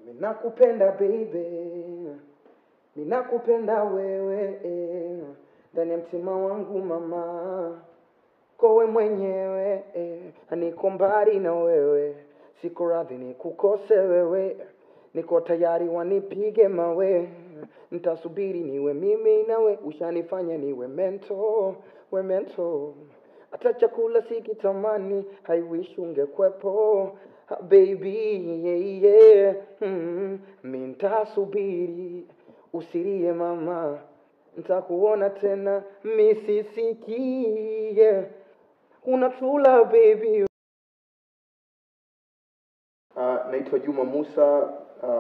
Minakupenda baby, minakupenda wewe, ndani ya mtima wangu mama, kowe mwenyewe, niko mbali na wewe, siko radhi nikukose wewe, niko tayari wanipige mawe, nitasubiri niwe mimi nawe, ushanifanya niwe mento, hata chakula sikitamani, I wish ungekwepo. Baby, yeah. Mintasubiri, usilie mama, nitakuona tena, misisikie, unatula baby. Naitwa Juma Musa,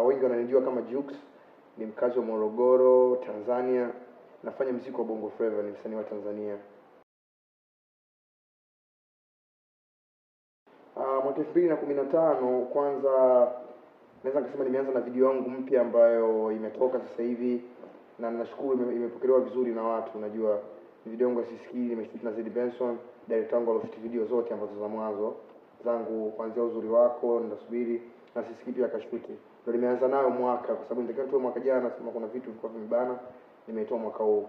wengi wananijua kama Jux, ni mkazi wa Morogoro, Tanzania. Nafanya muziki wa Bongo Flava, ni msanii wa Tanzania. Mwaka 2015 kwanza naweza kusema nimeanza na video yangu mpya ambayo imetoka sasa hivi, na nashukuru imepokelewa vizuri na watu. Unajua video yangu Sisikii nimeshoot na Zedi Benson, director wangu aloshoot video zote ambazo za mwanzo zangu kuanzia Uzuri Wako, Nitasubiri na Sisikii pia akashoot. Ndio nimeanza nayo mwaka, kwa sababu nitakiwa tu mwaka jana, nasema kuna vitu vilikuwa vimebana, nimetoa mwaka huu.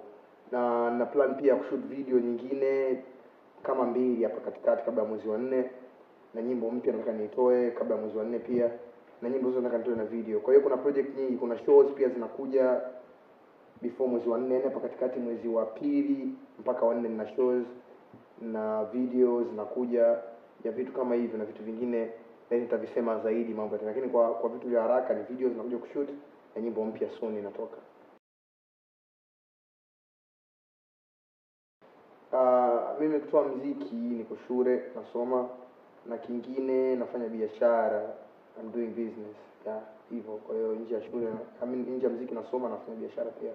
Na plan pia kushoot video nyingine kama 2 hapa katikati kabla ya mwezi wa 4, na nyimbo mpya nataka nitoe kabla ya mwezi wa 4 pia, na nyimbo zote nataka nitoe na video. Kwa hiyo kuna project nyingi, kuna shows pia zinakuja before mwezi wa 4, hapa katikati mwezi wa 2 mpaka wa 4 na shows na videos zinakuja ya vitu kama hivyo, na vitu vingine nitavisema zaidi mambo yake, lakini kwa vitu vya haraka ni videos zinakuja kushoot na nyimbo mpya soon inatoka. Mimi kutoa muziki niko shule nasoma, na kingine nafanya biashara, I'm doing business hivyo. Kwa hiyo nje ya shule, nje ya muziki nasoma, nafanya biashara pia.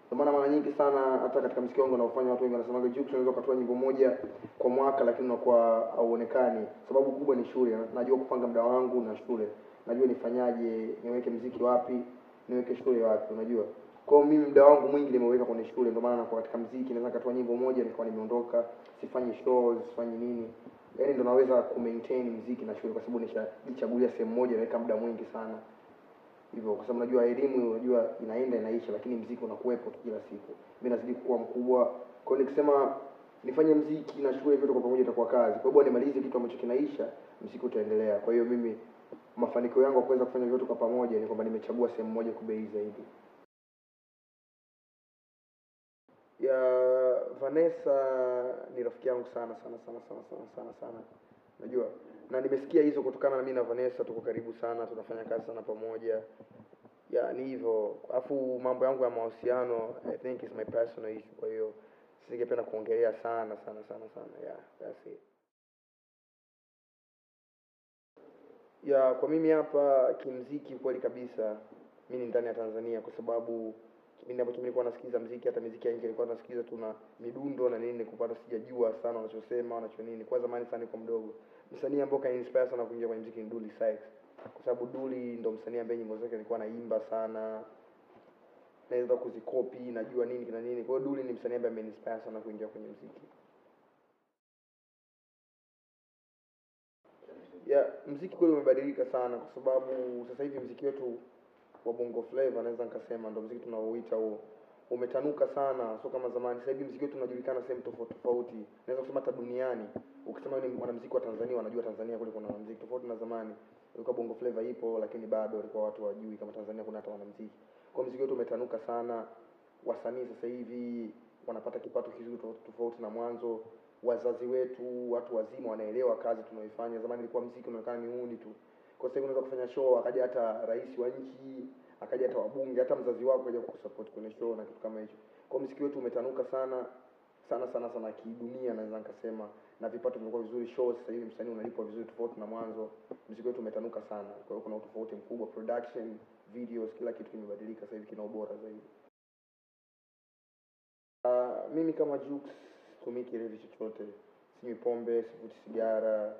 Kwa maana mara nyingi sana hata katika muziki wangu naofanya, watu wengi wanasema Jux unaweza kutoa nyimbo moja kwa mwaka lakini unakuwa hauonekani. Sababu kubwa ni shule. Najua kupanga muda wangu na shule, najua nifanyaje, niweke muziki wapi, niweke shule wapi, unajua. Kwa mimi muda wangu mwingi nimeweka kwenye shule, ndio maana nakuwa katika muziki naweza kutoa nyimbo moja nikawa nimeondoka, sifanyi shows, sifanyi nini. Yaani ndio naweza kumaintain muziki na shule, kwa sababu nishachagulia sehemu moja naweka muda mwingi sana. Hivyo kwa sababu najua elimu, unajua inaenda inaisha, lakini muziki unakuwepo kila siku. Mimi nazidi kuwa mkubwa. Kwa hiyo nikisema nifanye muziki na shule vyote kwa pamoja itakuwa kazi. Kwa hiyo nimalize kitu ambacho kinaisha, muziki utaendelea. Kwa hiyo mimi mafanikio yangu kuweza kufanya vyote kwa pamoja ni kwamba nimechagua sehemu moja kubei zaidi. Vanessa ni rafiki yangu sana. Unajua, na nimesikia hizo kutokana na mimi na Vanessa tuko karibu sana, tunafanya kazi sana pamoja. Ni hivyo. Alafu mambo yangu ya mahusiano I think is my personal issue, kwa hiyo singependa kuongelea sana. That's it. Kwa mimi hapa kimuziki kweli kabisa mimi ni ndani ya Tanzania, kwa sababu kipindi ambacho nilikuwa nasikiza muziki, hata muziki ya nje nilikuwa nasikiza tu na midundo na nini, kupata sijajua sana wanachosema wanachonini. Kwa zamani sana nilikuwa mdogo, msanii ambaye kaninspire sana kuingia kwenye muziki ni Dully Sykes, kwa sababu Dully ndo msanii ambaye nyimbo zake nilikuwa naimba sana, naweza kuzikopi, najua nini kina nini. Kwa hiyo Dully ni msanii ambaye ameninspire sana kuingia kwenye muziki. Muziki kweli umebadilika sana, kwa sababu sasa hivi muziki wetu wa Bongo Flava naweza nikasema ndio muziki tunaoita huo, umetanuka sana, sio kama zamani. Sasa hivi muziki wetu unajulikana sehemu tofauti, naweza kusema hata duniani. Ukisema ni mwanamuziki wa Tanzania wanajua Tanzania kuliko na muziki, tofauti na zamani. Ilikuwa Bongo Flava ipo, lakini bado walikuwa watu wajui kama Tanzania kuna hata wanamuziki. Kwa muziki wetu umetanuka sana, wasanii sasa hivi wanapata kipato kizuri tofauti na mwanzo. Wazazi wetu, watu wazima wanaelewa kazi tunaoifanya. Zamani ilikuwa muziki unaonekana ni uhuni tu. Kwa sababu unaweza kufanya show, akaja hata rais wa nchi, akaja hata wabunge, hata mzazi wako akaja kukusupport kwenye show na kitu kama hicho. Kwa muziki wetu umetanuka sana kidunia naweza nikasema, na vipato vimekuwa vizuri. Shows sasa hivi msanii unalipwa vizuri tofauti na mwanzo. Muziki wetu umetanuka sana, kwa hiyo kuna utofauti mkubwa, production, videos, kila kitu kimebadilika sasa hivi, kina ubora zaidi. Mimi kama Jux situmii kilevi chochote, sinywi pombe, sivuti sigara,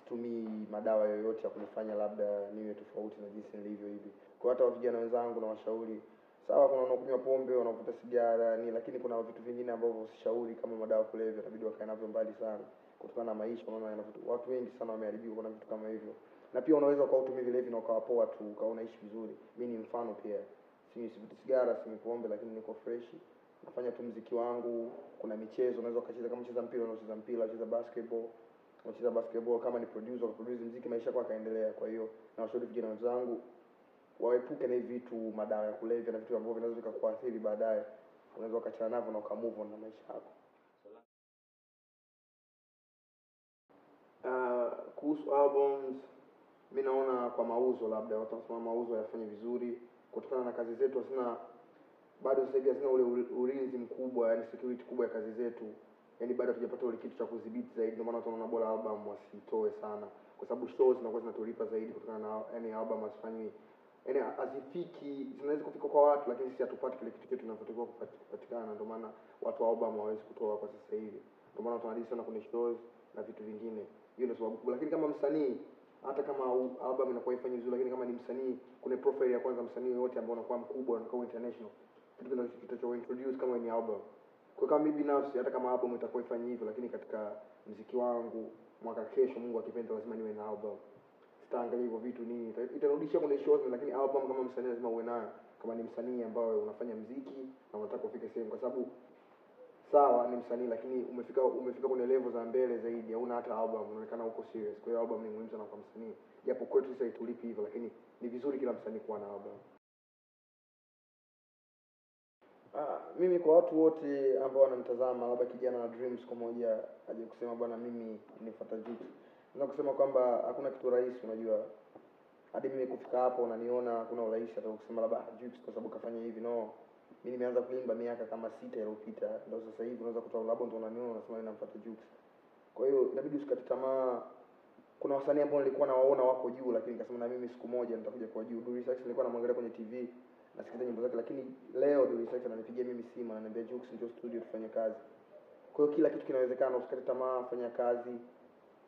situmii madawa yoyote ya kunifanya labda niwe tofauti na jinsi nilivyo hivi. Kwa hata vijana wenzangu na washauri, sawa kuna wanaokunywa pombe, wanaovuta sigara lakini kuna vitu vingine ambavyo usishauri kama madawa kulevya, inabidi wakae navyo mbali sana kutokana na maisha. Unaona watu wengi sana wameharibiwa na vitu kama hivyo. na pia unaweza ukautumia vilevi na ukawa poa tu ukawa unaishi vizuri. Mimi ni mfano pia, sivuti sigara, sinywi pombe, lakini niko fresh, nafanya tu muziki wangu. Kuna michezo unaweza ukacheza, kama unacheza mpira unacheza mpira, unacheza basketball, kama ni producer produce muziki, maisha yako yakaendelea. Kwa hiyo na washauri vijana wenzangu waepuke na hivi vitu, madawa ya kulevya na vitu ambavyo vinaweza vikakuathiri baadaye. Unaweza ukachana navyo na ukamove on na maisha yako. Kuhusu albums, mimi naona kwa mauzo, labda watu wanasema mauzo yafanye vizuri kutokana na kazi zetu. Bado sasa hivi hazina ule ulinzi mkubwa, yani security kubwa ya kazi zetu, yani bado hatujapata ule kitu cha kudhibiti zaidi. Ndio maana tunaona bora album wasitoe sana, kwa sababu shows zinakuwa zinatulipa zaidi kutokana na yani album asifanywi, yani azifiki, zinaweza kufika kwa watu lakini sisi hatupati kile kitu tunavyotakiwa kupatikana. Ndio maana watu wa album hawawezi kutoa kwa sasa hivi, ndio maana tunadili sana kwenye shows na vitu vingine. Hiyo ndio sababu kubwa. Lakini kama msanii, hata kama album inakuwa ifanye vizuri, lakini kama ni msanii, kuna profile ya kwanza msanii yote ambao anakuwa mkubwa, anakuwa international, kitu kinacho introduce kama ni album. Kwa kama mimi binafsi, hata kama album itakuwa ifanye hivyo, lakini katika muziki wangu mwaka kesho, Mungu akipenda, lazima niwe na album. Sitaangalia hivyo vitu nini, itarudisha kwenye shows, lakini album kama msanii lazima uwe nayo, kama ni msanii ambao unafanya muziki na unataka ufike sehemu. Kwa sababu sawa ni msanii, lakini umefika kwenye level za mbele zaidi, hauna hata album, unaonekana uko serious. Kwa hiyo album ni muhimu sana kwa msanii, japo kwetu sasa itulipi hivyo, lakini ni vizuri kila msanii kuwa na album. Mimi kwa watu wote ambao wananitazama, labda kijana na dreams kwa moja aje kusema bwana mimi nifuata Jux, naweza kusema kwamba hakuna kitu rahisi. Unajua hadi mimi kufika hapo unaniona, hakuna urahisi hata kusema labda Jux kwa sababu kafanya hivi. No, mimi nimeanza kuimba miaka kama 6 iliyopita, ndio sasa hivi unaweza kutoa labda ndio unaniona unasema ninamfuata Jux. Kwa hiyo inabidi usikate tamaa. Kuna wasanii ambao nilikuwa nawaona wako juu, lakini nikasema na mimi siku moja nitakuja kwa juu. Dully Sykes nilikuwa namwangalia kwenye TV, nasikiza nyimbo zake, lakini leo Dully Sykes ananipigia mimi simu, ananiambia Jux njoo studio tufanye kazi. Kwa hiyo kila kitu kinawezekana, usikate tamaa, fanya kazi,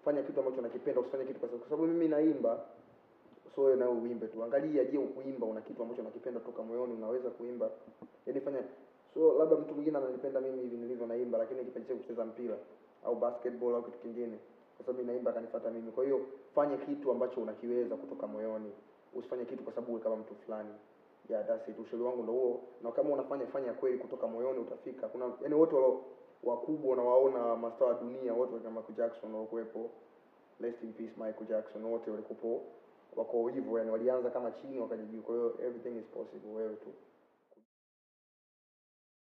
fanya kitu ambacho unakipenda, usifanye kitu kwa sababu mimi naimba. So wewe na uimbe tu, angalia, je, ukuimba una kitu ambacho unakipenda kutoka moyoni, unaweza kuimba, yaani fanya. So labda mtu mwingine ananipenda mimi hivi nilivyo naimba, lakini kipenzi chake kucheza mpira au basketball au kitu kingine, kwa sababu mimi naimba akanifuata mimi. Kwa hiyo fanya kitu ambacho unakiweza kutoka moyoni, usifanye kitu kwa sababu kama mtu fulani. Yeah, that's it. Ushauri wangu ndio huo, na kama fanya kweli kutoka moyoni utafika. Kuna yani wote wale wakubwa unawaona mastaa wa dunia wote kama Michael Jackson walikuwepo, rest in peace Michael Jackson, wote walikuwepo wako hivyo, yani walianza kama chini wakaja juu. Kwa hiyo everything is possible, wewe tu